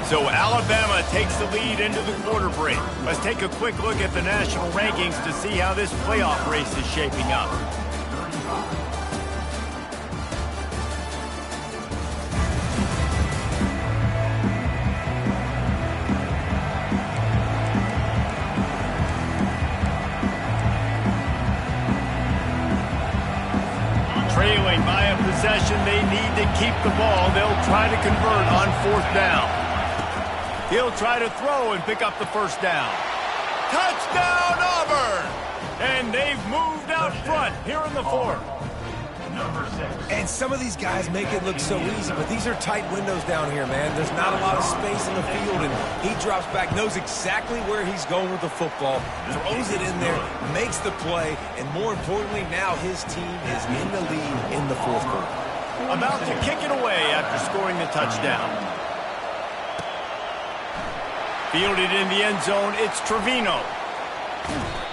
So Alabama takes the lead into the quarter break. Let's take a quick look at the national rankings to see how this playoff race is shaping up. Trailing by a possession, they need to keep the ball. They'll try to convert on 4th down. He'll try to throw and pick up the first down. Touchdown, Auburn! And they've moved out front here in the 4th. And some of these guys make it look so easy, but these are tight windows down here, man. There's not a lot of space in the field, and he drops back, knows exactly where he's going with the football, throws it in there, makes the play, and more importantly, now his team is in the lead in the 4th quarter. About to kick it away after scoring the touchdown. Fielded in the end zone, it's Trevino.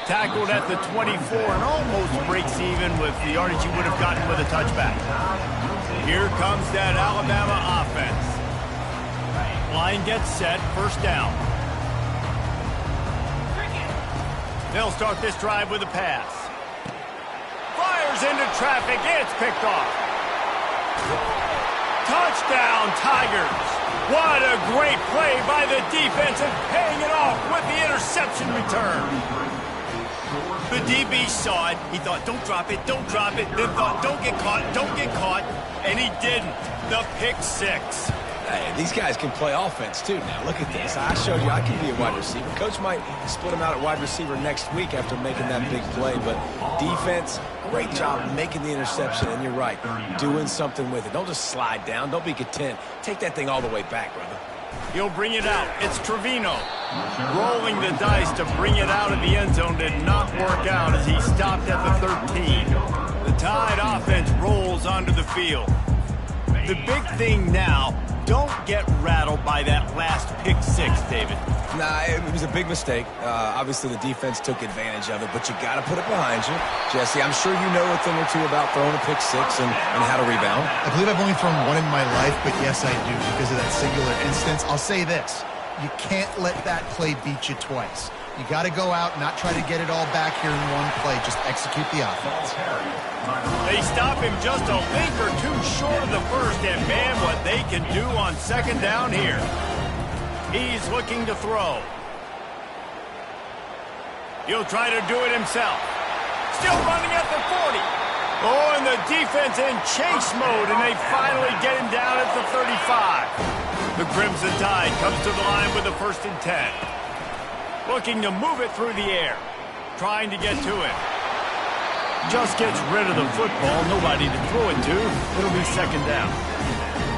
Tackled at the 24 and almost breaks even with the yardage he would have gotten with a touchback. Here comes that Alabama offense. Line gets set, first down. They'll start this drive with a pass. Fires into traffic, it's picked off. Touchdown, Tigers. What a great play by the defense and paying it off with the interception return. The DB saw it. He thought, don't drop it, don't drop it. Then thought, don't get caught, and he didn't. The pick 6. Hey, these guys can play offense, too. Now, look at this. I showed you I can be a wide receiver. Coach might split him out at wide receiver next week after making that big play, but defense, Great job making the interception, and you're right, doing something with it. Don't just slide down. Don't be content. Take that thing all the way back, brother. He'll bring it out. It's Trevino. Rolling the dice to bring it out of the end zone did not work out as he stopped at the 13. The Tide offense rolls onto the field. The big thing now, don't get rattled by that last pick six, David. Nah, it was a big mistake. Obviously, the defense took advantage of it, but you got to put it behind you. Jesse, I'm sure you know a thing or two about throwing a pick six and how to rebound. I believe I've only thrown one in my life, but yes, I do because of that singular instance. I'll say this. You can't let that play beat you twice. You got to go out and not try to get it all back here in one play. Just execute the offense. They stop him just a link or two short of the first, and man, what they can do on second down here. He's looking to throw. He'll try to do it himself. Still running at the 40. Oh, and the defense in chase mode, and they finally get him down at the 35. The Crimson Tide comes to the line with a 1st and 10. Looking to move it through the air. Trying to get to it. Just gets rid of the football. Nobody to throw it to. It'll be second down.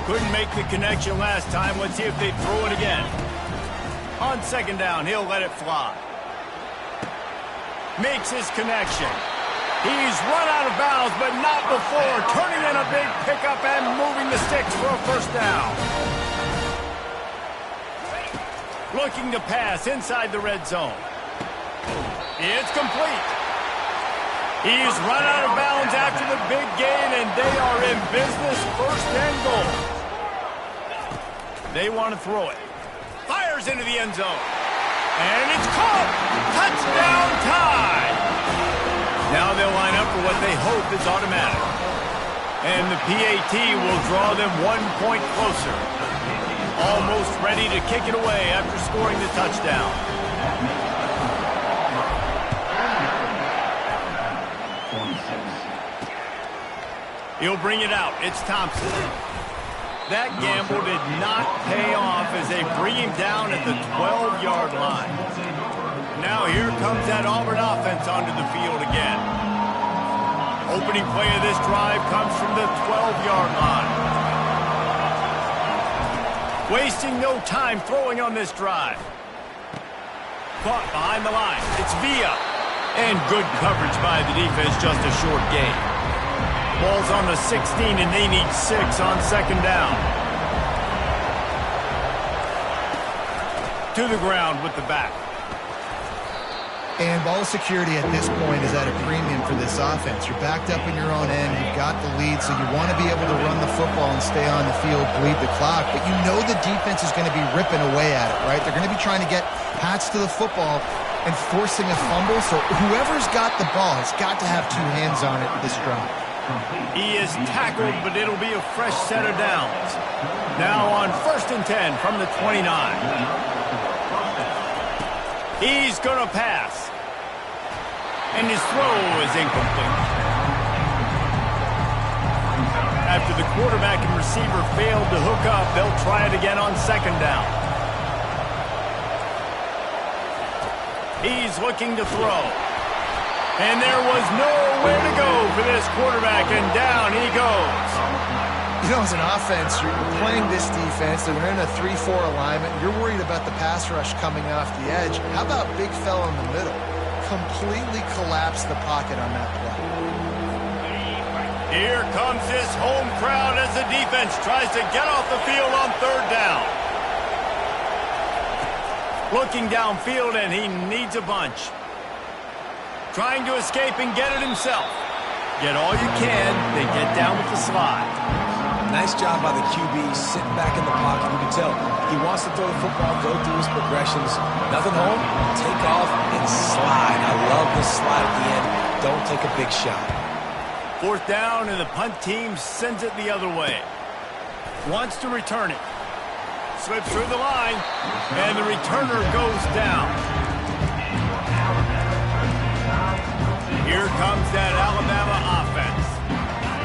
Couldn't make the connection last time. Let's see if they throw it again. On second down, he'll let it fly. Makes his connection. He's run out of bounds, but not before. Turning in a big pickup and moving the sticks for a 1st down. Looking to pass inside the red zone. It's complete. He's run out of bounds after the big gain, and they are in business, 1st and goal. They want to throw it. Fires into the end zone. And it's caught. Touchdown Tide. Now they'll line up for what they hope is automatic. And the PAT will draw them 1 point closer. Almost ready to kick it away after scoring the touchdown. He'll bring it out. It's Thompson. That gamble did not pay off as they bring him down at the 12-yard line. Now here comes that Auburn offense onto the field again. Opening play of this drive comes from the 12-yard line. Wasting no time throwing on this drive. Caught behind the line. It's Villa. And good coverage by the defense, just a short gain. Ball's on the 16, and they need 6 on second down. To the ground with the back. And ball security at this point is at a premium for this offense. You're backed up in your own end. You've got the lead, so you want to be able to run the football and stay on the field, bleed the clock. But you know the defense is going to be ripping away at it, right? They're going to be trying to get Pats to the football and forcing a fumble. So whoever's got the ball has got to have 2 hands on it this drive. He is tackled, but it'll be a fresh set of downs. Now on 1st and 10 from the 29. He's going to pass. And his throw is incomplete. After the quarterback and receiver failed to hook up, they'll try it again on second down. He's looking to throw. And there was nowhere to go for this quarterback, and down he goes. You know, as an offense, you're playing this defense. They're in a 3-4 alignment. You're worried about the pass rush coming off the edge. How about big fella in the middle? Completely collapsed the pocket on that play. Here comes this home crowd as the defense tries to get off the field on 3rd down. Looking downfield, and he needs a bunch. Trying to escape and get it himself. Get all you can, then get down with the slide. Nice job by the QB, sitting back in the pocket. You can tell he wants to throw the football, go through his progressions. Nothing home, take off and slide. I love the slide at the end. Don't take a big shot. 4th down, and the punt team sends it the other way. Wants to return it. Slips through the line, and the returner goes down. Here comes that Alabama offense.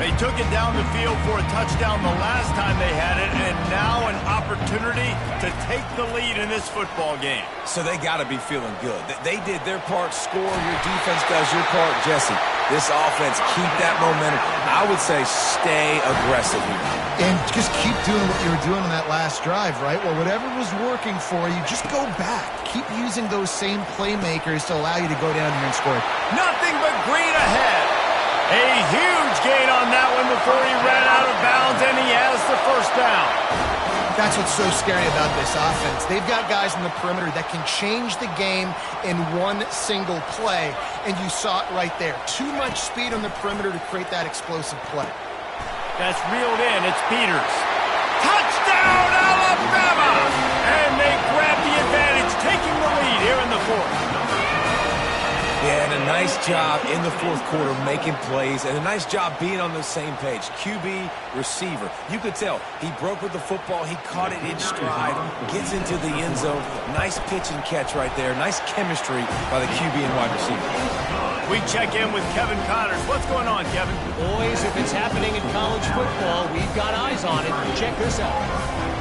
They took it down the field for a touchdown the last time they had it, and now an opportunity to take the lead in this football game. So they got to be feeling good. They did their part, score. Your defense does your part. Jesse, this offense, keep that momentum. I would say stay aggressive here. And just keep doing what you were doing on that last drive, right? Well, whatever was working for you, just go back. Keep using those same playmakers to allow you to go down here and score. Nothing but green ahead. A huge gain on that one before he ran out of bounds, and he has the first down. That's what's so scary about this offense. They've got guys in the perimeter that can change the game in one single play, and you saw it right there. Too much speed on the perimeter to create that explosive play. That's reeled in. It's Peters. Touchdown, Alabama! And they grab the advantage, taking the lead here in the fourth. Yeah, and a nice job in the fourth quarter making plays, and a nice job being on the same page. QB, receiver. You could tell he broke with the football. He caught it in stride, gets into the end zone. Nice pitch and catch right there. Nice chemistry by the QB and wide receiver. We check in with Kevin Connors. What's going on, Kevin? Boys, if it's happening in college football, we've got eyes on it. Check this out.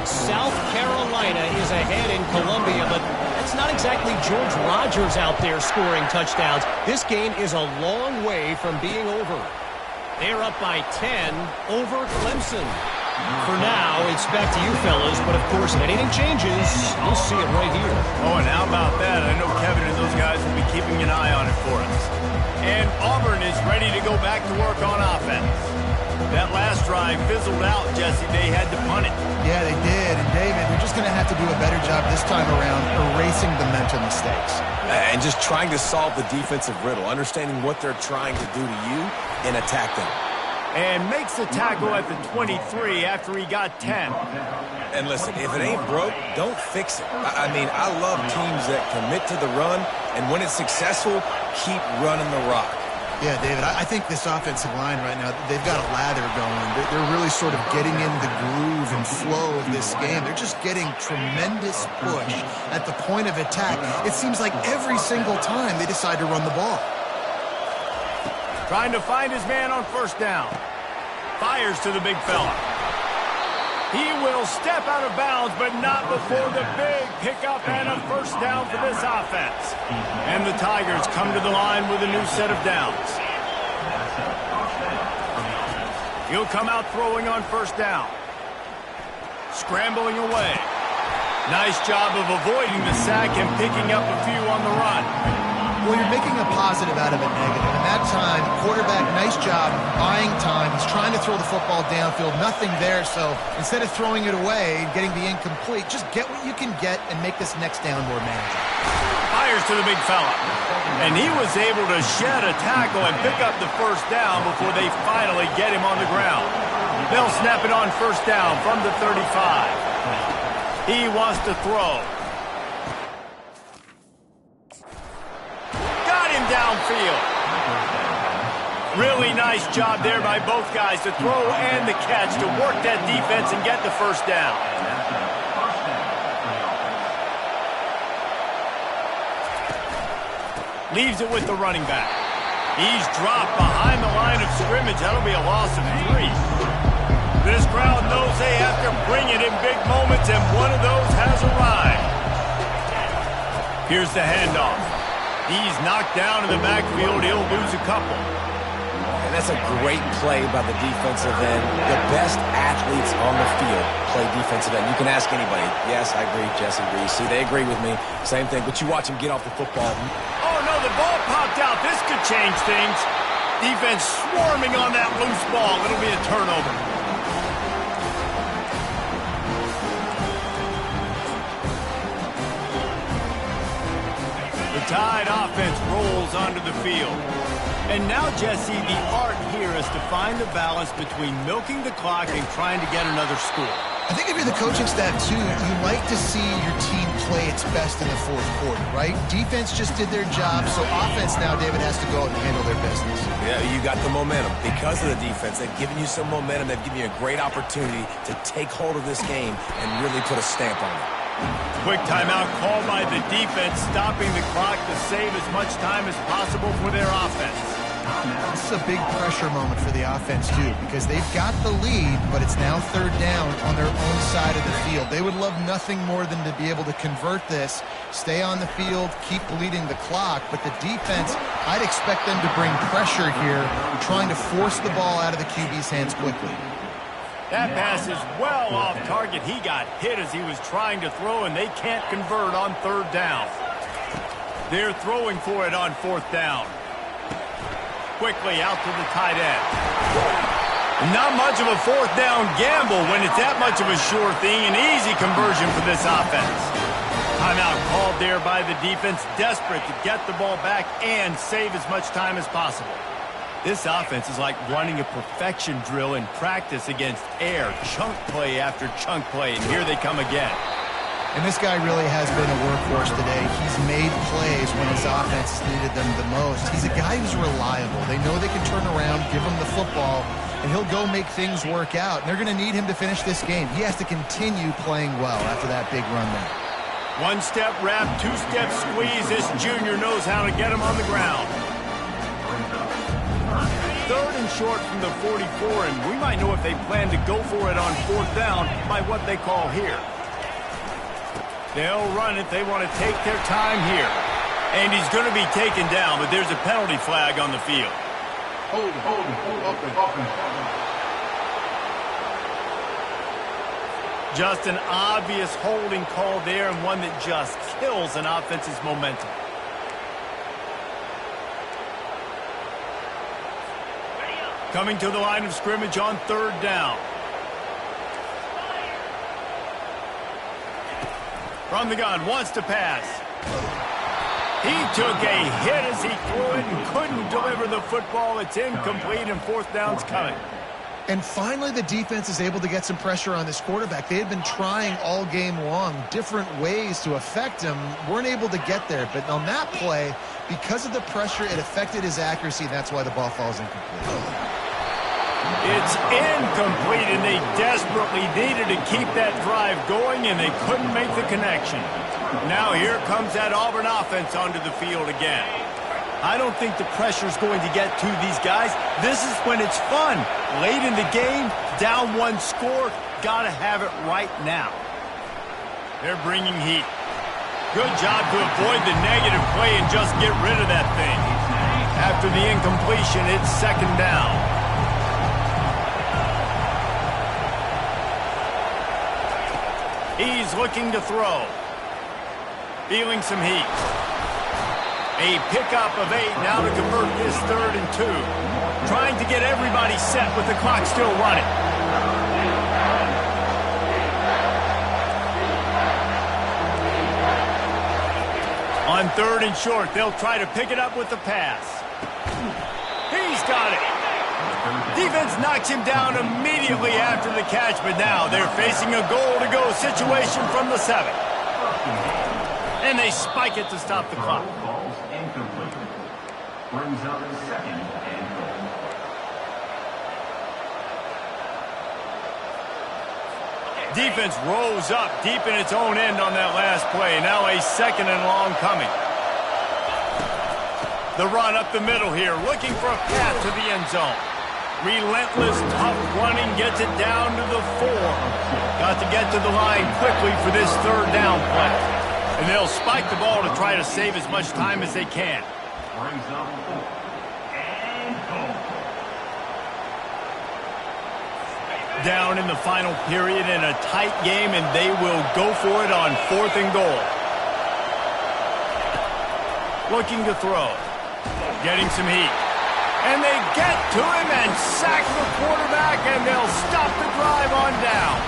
South Carolina is ahead in Columbia, but that's not exactly George Rogers out there scoring touchdowns. This game is a long way from being over. They're up by 10 over Clemson. For now, it's back to you fellas, but of course, if anything changes, you'll see it right here. Oh, and how about that? I know Kevin and those guys will be keeping an eye on it for us. And Auburn is ready to go back to work on offense. That last drive fizzled out, Jesse. They had to punt it. Yeah, they did. And, David, they're just going to have to do a better job this time around erasing the mental mistakes. And just trying to solve the defensive riddle, understanding what they're trying to do to you and attack them. And makes the tackle at the 23 after he got 10. And listen, if it ain't broke, don't fix it. I mean, I love teams that commit to the run, and when it's successful, keep running the rock. Yeah, David, I think this offensive line right now, they've got a lather going. They're really sort of getting in the groove and flow of this game. They're just getting tremendous push at the point of attack. It seems like every single time they decide to run the ball. Trying to find his man on first down. Fires to the big fella. He will step out of bounds, but not before the big pickup and a first down for this offense. And the Tigers come to the line with a new set of downs. He'll come out throwing on first down. Scrambling away. Nice job of avoiding the sack and picking up a few on the run. Well, you're making a positive out of a negative. And that time, quarterback, nice job, buying time. He's trying to throw the football downfield. Nothing there, so instead of throwing it away and getting the incomplete, just get what you can get and make this next down more manageable. Fires to the big fella. And he was able to shed a tackle and pick up the first down before they finally get him on the ground. They'll snap it on first down from the 35. He wants to throw. Downfield. Really nice job there by both guys to throw and the catch to work that defense and get the first down. Leaves it with the running back. He's dropped behind the line of scrimmage. That'll be a loss of 3. This crowd knows they have to bring it in big moments, and one of those has arrived. Here's the handoff. He's knocked down in the backfield. He'll lose a couple. And that's a great play by the defensive end. The best athletes on the field play defensive end. You can ask anybody. Yes, I agree. Jesse agrees. See, they agree with me. Same thing. But you watch him get off the football. Oh, no, the ball popped out. This could change things. Defense swarming on that loose ball. It'll be a turnover. The Tide offense rolls onto the field. And now, Jesse, the art here is to find the balance between milking the clock and trying to get another score. I think if you're the coaching staff, too, you like to see your team play its best in the fourth quarter, right? Defense just did their job, so offense now, David, has to go out and handle their business. Yeah, you got the momentum. Because of the defense, they've given you some momentum. They've given you a great opportunity to take hold of this game and really put a stamp on it. Quick timeout called by the defense, stopping the clock to save as much time as possible for their offense. This is a big pressure moment for the offense, too, because they've got the lead, but it's now third down on their own side of the field. They would love nothing more than to be able to convert this, stay on the field, keep bleeding the clock, but the defense, I'd expect them to bring pressure here, trying to force the ball out of the QB's hands quickly. That pass is well off target. He got hit as he was trying to throw, and they can't convert on third down. They're throwing for it on fourth down. Quickly out to the tight end. Not much of a fourth down gamble when it's that much of a sure thing. An easy conversion for this offense. Timeout called there by the defense, desperate to get the ball back and save as much time as possible. This offense is like running a perfection drill in practice against air. Chunk play after chunk play, and here they come again. And this guy really has been a workhorse today. He's made plays when his offense has needed them the most. He's a guy who's reliable. They know they can turn around, give him the football, and he'll go make things work out. And they're going to need him to finish this game. He has to continue playing well after that big run there. One-step wrap, two-step squeeze. This junior knows how to get him on the ground. Third and short from the 44, and we might know if they plan to go for it on fourth down by what they call here. They'll run it. They want to take their time here. And he's going to be taken down, but there's a penalty flag on the field. Hold. Just an obvious holding call there, and one that just kills an offense's momentum. Coming to the line of scrimmage on third down. From the gun, wants to pass. He took a hit as he threw it and couldn't deliver the football. It's incomplete, and fourth down's coming. And finally, the defense is able to get some pressure on this quarterback. They had been trying all game long different ways to affect him. Weren't able to get there. But on that play, because of the pressure, it affected his accuracy, and that's why the ball falls incomplete. It's incomplete, and they desperately needed to keep that drive going, and they couldn't make the connection. Now here comes that Auburn offense onto the field again. I don't think the pressure's going to get to these guys. This is when it's fun. Late in the game, down one score, got to have it right now. They're bringing heat. Good job to avoid the negative play and just get rid of that thing. After the incompletion, it's second down. He's looking to throw. Feeling some heat. A pickup of 8 now to convert this 3rd and 2. Trying to get everybody set with the clock still running. On 3rd and short, they'll try to pick it up with the pass. He's got it. Defense knocks him down immediately after the catch, but now they're facing a goal-to-go situation from the 7. And they spike it to stop the clock. Brings up second and goal. Defense rose up deep in its own end on that last play. Now a 2nd and long coming. The run up the middle here, looking for a path to the end zone. Relentless, tough running, gets it down to the 4. Got to get to the line quickly for this 3rd down play. And they'll spike the ball to try to save as much time as they can. Brings up and goal. Down in the final period in a tight game, and they will go for it on 4th and goal. Looking to throw. Getting some heat. And they get to him and sack the quarterback, and they'll stop the drive on down.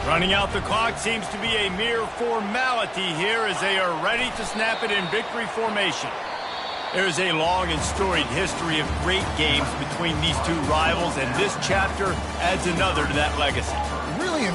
Running out the clock seems to be a mere formality here as they are ready to snap it in victory formation. There's a long and storied history of great games between these two rivals, and this chapter adds another to that legacy. Really